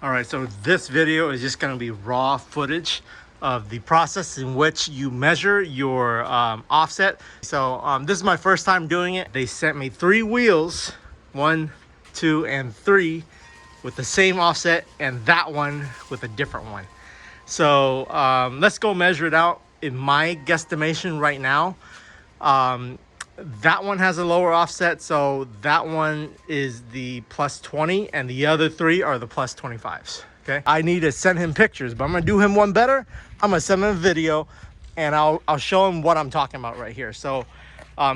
All right, so this video is just gonna be raw footage of the process in which you measure your offset. So this is my first time doing it. They sent me 3 wheels, 1, 2, and 3 with the same offset, and that one with a different one. So let's go measure it out. In my guesstimation right now, that one has a lower offset, so that one is the plus 20 and the other 3 are the plus 25s. Okay, I need to send him pictures, but I'm gonna do him one better. I'm gonna send him a video and I'll show him what I'm talking about right here. So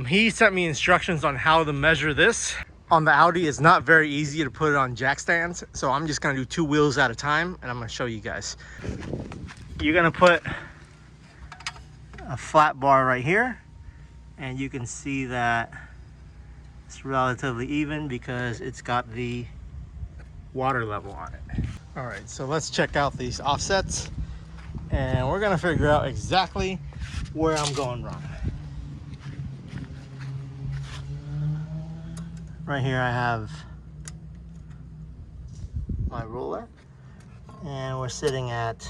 he sent me instructions on how to measure this. On the Audi, it's not very easy to put it on jack stands, so I'm just gonna do 2 wheels at a time and I'm gonna show you guys. You're gonna put a flat bar right here, and you can see that it's relatively even because it's got the water level on it. All right, so let's check out these offsets and we're gonna figure out exactly where I'm going wrong. Right here I have my ruler and we're sitting at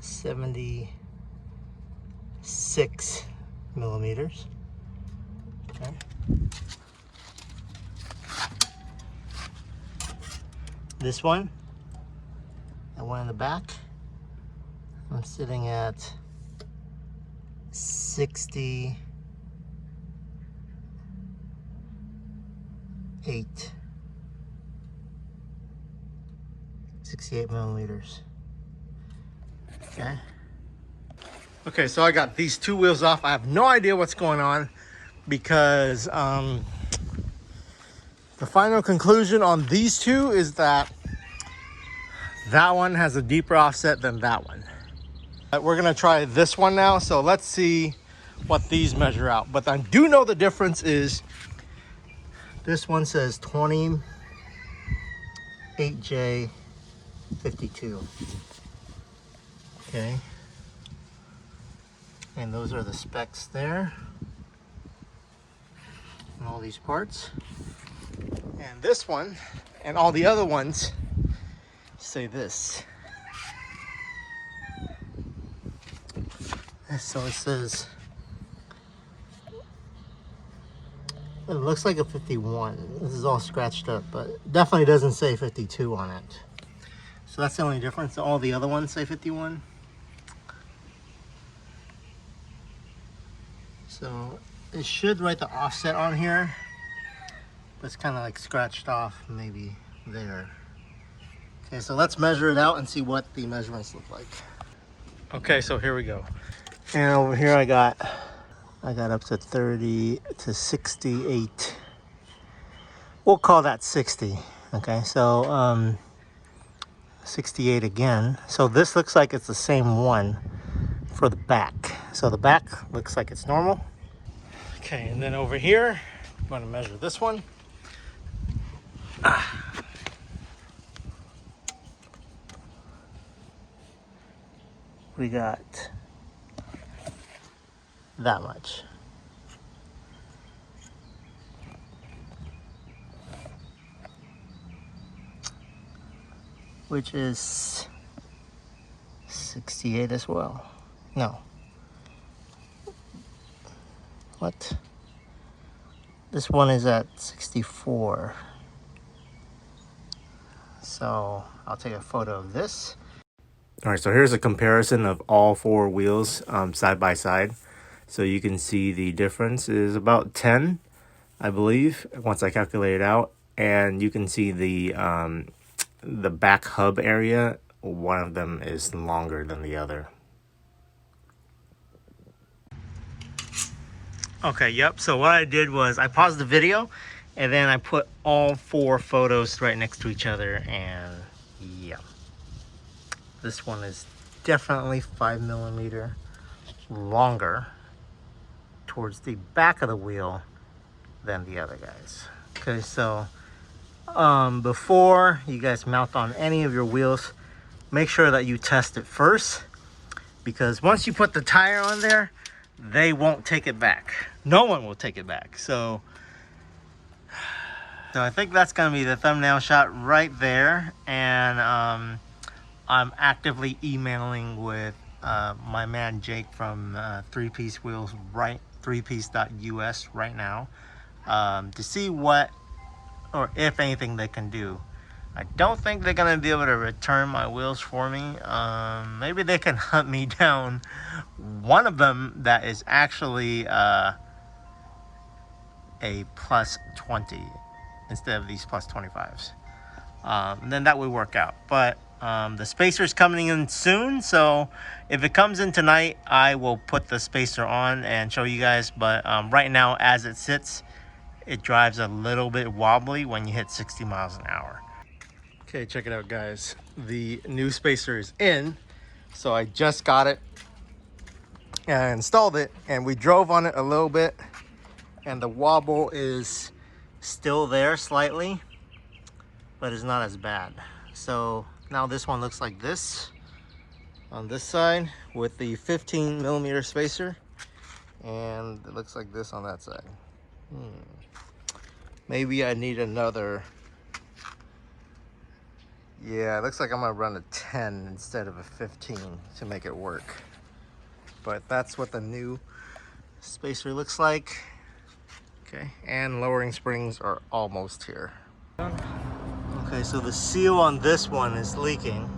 76 millimeters. Okay. This one, that one in the back, I'm sitting at 68. 68 millimeters. Okay. Okay, so I got these 2 wheels off. I have no idea what's going on because the final conclusion on these 2 is that that one has a deeper offset than that one. We're gonna try this one now, so let's see what these measure out. But I do know the difference is this one says 28J52. Okay. And those are the specs there. And all these parts. And this one and all the other ones say this. So it says, it looks like a 51. This is all scratched up, but it definitely doesn't say 52 on it. So that's the only difference. All the other ones say 51. So it should write the offset on here, but it's kind of like scratched off maybe there. Okay, so let's measure it out and see what the measurements look like. Okay, so here we go. And over here I got up to 30 to 68. We'll call that 60. Okay, so 68 again. So this looks like it's the same one for the back. So the back looks like it's normal. Okay, and then over here, I'm going to measure this one. We got that much. Which is 68 as well. No. What? This one is at 64. So I'll take a photo of this. All right, so here's a comparison of all 4 wheels side by side. So you can see the difference is about 10, I believe, once I calculate it out. And you can see the back hub area, one of them is longer than the other. Okay, yep, so what I did was I paused the video and then I put all 4 photos right next to each other, and yeah. This one is definitely 5 millimeter longer towards the back of the wheel than the other guys. Okay, so before you guys mount on any of your wheels, make sure that you test it first, because once you put the tire on there, they won't take it back. No one will take it back. So So I think that's gonna be the thumbnail shot right there. And I'm actively emailing with my man Jake from Three Piece Wheels, right, threepiece.us right now, to see what or if anything they can do. I don't think they're gonna be able to return my wheels for me. Maybe they can hunt me down one of them that is actually a plus 20 instead of these plus 25s. Then that would work out. But the spacer's coming in soon, so if it comes in tonight, I will put the spacer on and show you guys. But right now, as it sits, it drives a little bit wobbly when you hit 60 miles an hour. Okay, check it out, guys. The new spacer is in. So I just got it and installed it, and we drove on it a little bit, and the wobble is still there slightly, but it's not as bad. So now this one looks like this on this side with the 15mm spacer, and it looks like this on that side. Maybe I need another. Yeah, it looks like I'm gonna run a 10 instead of a 15 to make it work. But that's what the new spacer looks like. Okay, and lowering springs are almost here. Okay, so the seal on this one is leaking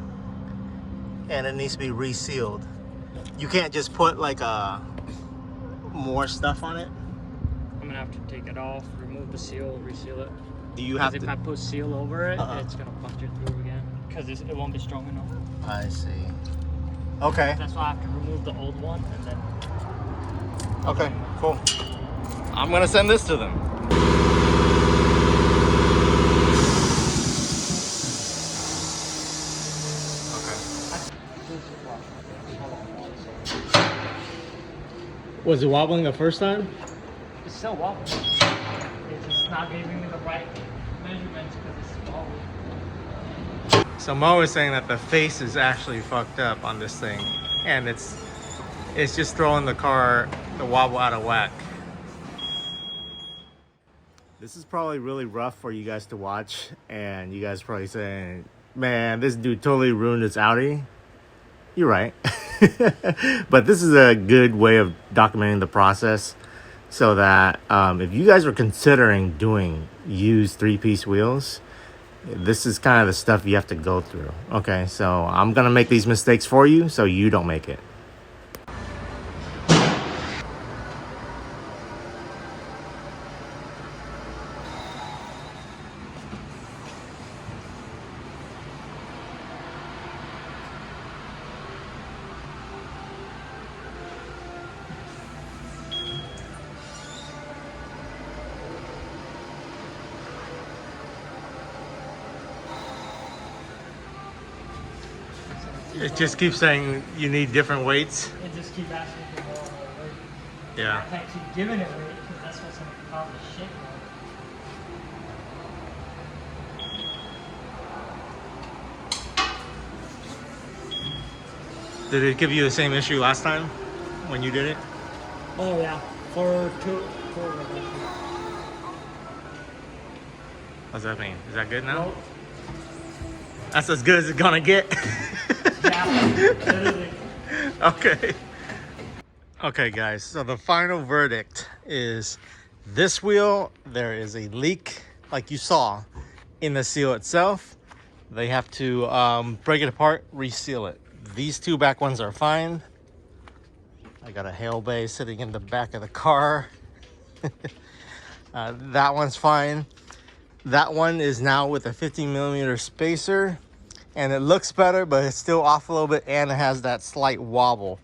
and it needs to be resealed. You can't just put like more stuff on it. I'm gonna have to take it off, remove the seal, reseal it. Do you have to? If I put seal over it, it's gonna puncture through again because it won't be strong enough. I see. Okay. That's why I have to remove the old one and then. Okay, cool. I'm gonna send this to them. Was it wobbling the first time? It's still wobbling. It's just not giving me the right measurements because it's wobbling. So Mo is saying that the face is actually fucked up on this thing, and it's just throwing the wobble out of whack. This is probably really rough for you guys to watch, and you guys probably saying, man, this dude totally ruined his Audi. You're right. But this is a good way of documenting the process so that if you guys are considering doing used three-piece wheels, this is kind of the stuff you have to go through. Okay, so I'm gonna make these mistakes for you so you don't make it. It just keeps saying you need different weights. It just keeps asking for more weight. Yeah. I can't keep giving it weight because that's what's going to cause the shit. Did it give you the same issue last time when you did it? Oh yeah, for two. What's that mean? Is that good now? Well, that's as good as it's gonna get. Yeah, Okay. Okay, guys. So the final verdict is this wheel. There is a leak, like you saw, in the seal itself. They have to break it apart, reseal it. These two back ones are fine. I got a hail bay sitting in the back of the car. That one's fine. That one is now with a 15mm spacer, and it looks better, but it's still off a little bit, and it has that slight wobble.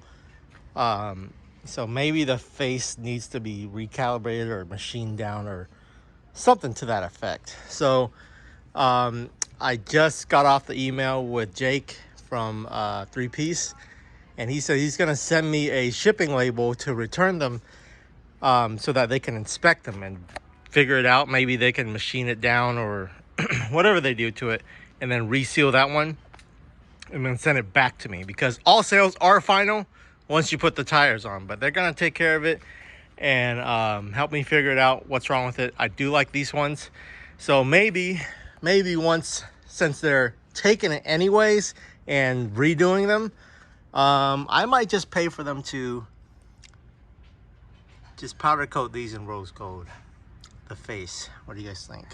So maybe the face needs to be recalibrated or machined down or something to that effect. So I just got off the email with Jake from Three Piece, and he said he's gonna send me a shipping label to return them so that they can inspect them and figure it out. Maybe they can machine it down or whatever they do to it, and then reseal that one and then send it back to me, because all sales are final once you put the tires on, but they're gonna take care of it and help me figure it out what's wrong with it. I do like these ones, So maybe once, since they're taking it anyways and redoing them, I might just pay for them to just powder coat these in rose gold. The face. What do you guys think?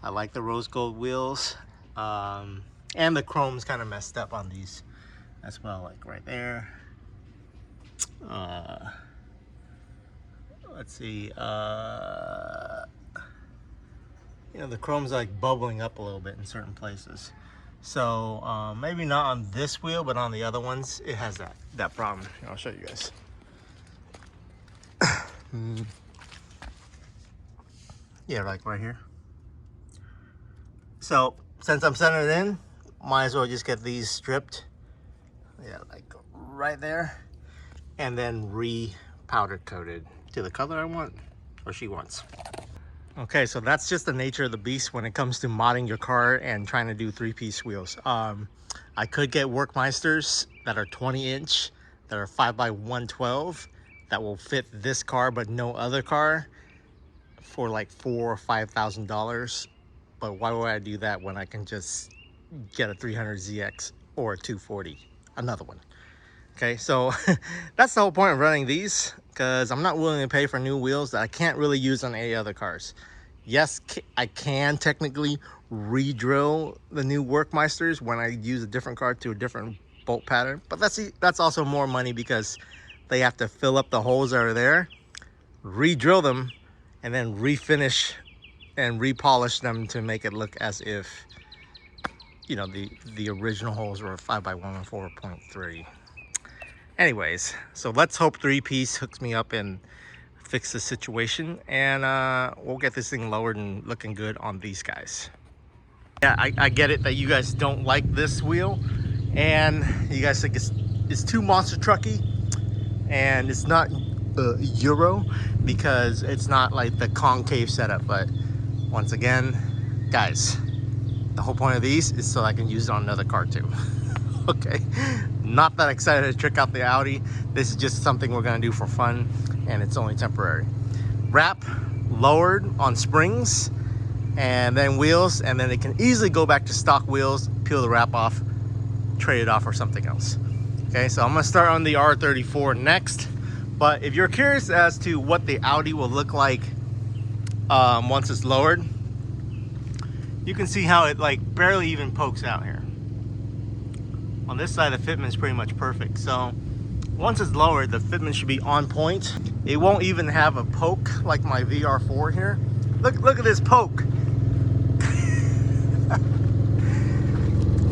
I like the rose gold wheels. And the chrome's kind of messed up on these as well, like right there. Let's see. You know, the chrome's like bubbling up a little bit in certain places. So maybe not on this wheel, but on the other ones, it has that problem. I'll show you guys. Yeah, like right here. So since I'm centered in, might as well just get these stripped. Yeah, like right there, and then re-powder coated to the color I want, or she wants. Okay, so that's just the nature of the beast when it comes to modding your car and trying to do 3-piece wheels. I could get Workmeisters that are 20-inch, that are 5x112, that will fit this car but no other car for like $4,000 or $5,000. But why would I do that when I can just get a 300ZX or a 240, another one? Okay, so that's the whole point of running these, because I'm not willing to pay for new wheels that I can't really use on any other cars. Yes, I can technically re-drill the new Workmeisters when I use a different car to a different bolt pattern, but that's also more money because they have to fill up the holes that are there, re-drill them, and then refinish and repolish them to make it look as if, you know, the original holes were 5x1 and 4.3. Anyways, so let's hope 3-piece hooks me up and fix the situation, and we'll get this thing lowered and looking good on these guys. Yeah, I get it that you guys don't like this wheel, and you guys think it's too monster trucky, and it's not Euro because it's not like the concave setup. But once again, guys, the whole point of these is so I can use it on another car too. Okay, not that excited to trick out the Audi. This is just something we're gonna do for fun, and it's only temporary. Wrap lowered on springs and then wheels, and then it can easily go back to stock wheels, peel the wrap off, trade it off for something else. Okay, so I'm gonna start on the R34 next. But if you're curious as to what the Audi will look like once it's lowered, you can see how it like barely even pokes out here. On this side, the fitment is pretty much perfect. So once it's lowered, the fitment should be on point. It won't even have a poke like my VR4 here. Look at this poke.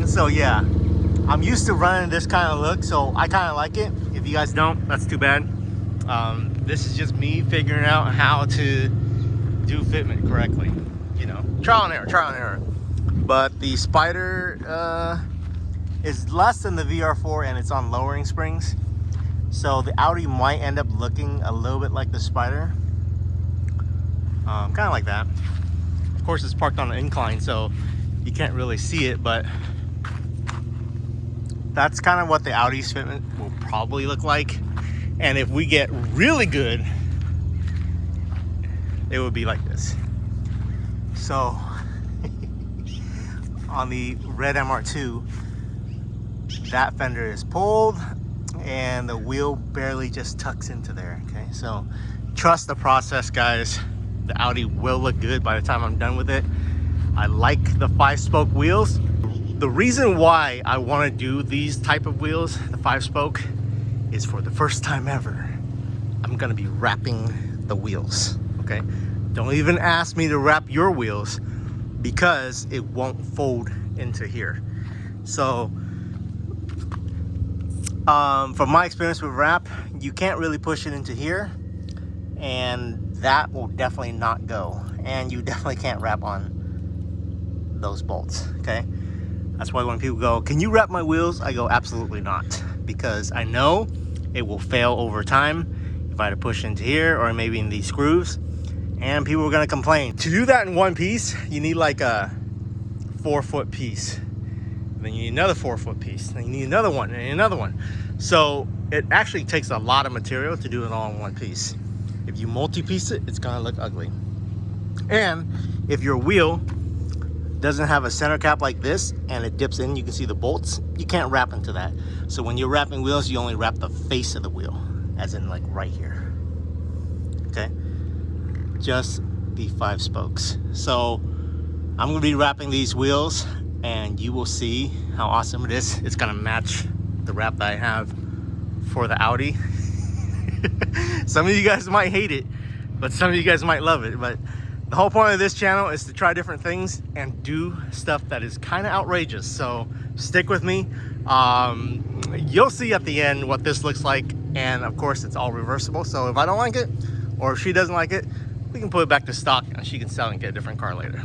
So yeah, I'm used to running this kind of look, so I kind of like it. If you guys don't, that's too bad. This is just me figuring out how to do fitment correctly. You know, trial and error. But the Spider is less than the VR4, and it's on lowering springs. So the Audi might end up looking a little bit like the Spider. Kind of like that. Of course, it's parked on an incline, so you can't really see it, but that's kind of what the Audi's fitment will probably look like. And if we get really good, it would be like this. So on the red MR2, that fender is pulled and the wheel barely just tucks into there. Okay, so trust the process, guys. The Audi will look good by the time I'm done with it. I like the 5-spoke wheels. The reason why I want to do these type of wheels, the 5-spoke, is for the first time ever, I'm gonna be wrapping the wheels. Okay, don't even ask me to wrap your wheels because it won't fold into here. So from my experience with wrap, you can't really push it into here, and that will definitely not go. And you definitely can't wrap on those bolts. Okay, that's why when people go, can you wrap my wheels, I go, absolutely not, because I know it will fail over time if I had to push into here or maybe in these screws, and people are gonna complain. To do that in one piece, you need like a 4-foot piece, then you need another 4-foot piece, then you need another one and another one. So it actually takes a lot of material to do it all in one piece. If you multi-piece it, it's gonna look ugly. And if your wheel doesn't have a center cap like this and it dips in, you can see the bolts, you can't wrap into that. So when you're wrapping wheels, you only wrap the face of the wheel, as in like right here. Okay, just the 5 spokes. So I'm gonna be wrapping these wheels and you will see how awesome it is. It's gonna match the wrap that I have for the Audi. Some of you guys might hate it, but some of you guys might love it. But the whole point of this channel is to try different things and do stuff that is kind of outrageous. So stick with me. You'll see at the end what this looks like. And of course it's all reversible. So if I don't like it, or if she doesn't like it, we can put it back to stock and she can sell and get a different car later.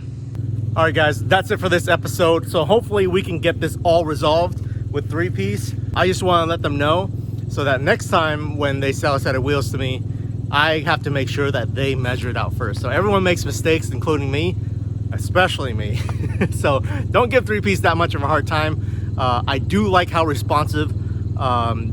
All right guys, that's it for this episode. So hopefully we can get this all resolved with 3-piece. I just want to let them know so that next time when they sell a set of wheels to me, I have to make sure that they measure it out first. So everyone makes mistakes, including me, especially me. So don't give 3-piece that much of a hard time. I do like how responsive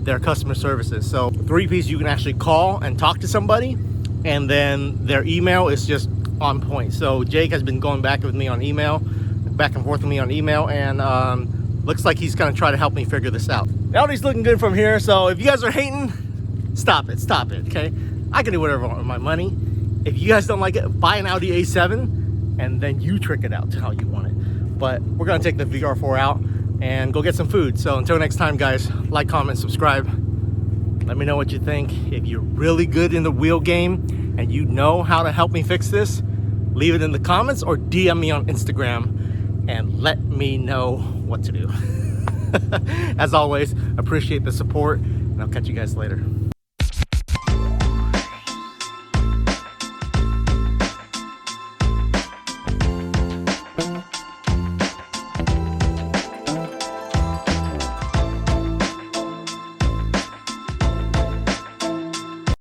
their customer service is. So 3-piece, you can actually call and talk to somebody, and then their email is just on point. So Jake has been going back with me on email, back and forth with me on email, and looks like he's gonna try to help me figure this out. The Audi's looking good from here, so if you guys are hating, stop it, okay? I can do whatever I want with my money. If you guys don't like it, buy an Audi A7 and then you trick it out to how you want it. But we're gonna take the VR4 out and go get some food. So until next time guys, like, comment, subscribe. Let me know what you think. If you're really good in the wheel game and you know how to help me fix this, leave it in the comments or DM me on Instagram and let me know what to do. As always, appreciate the support and I'll catch you guys later.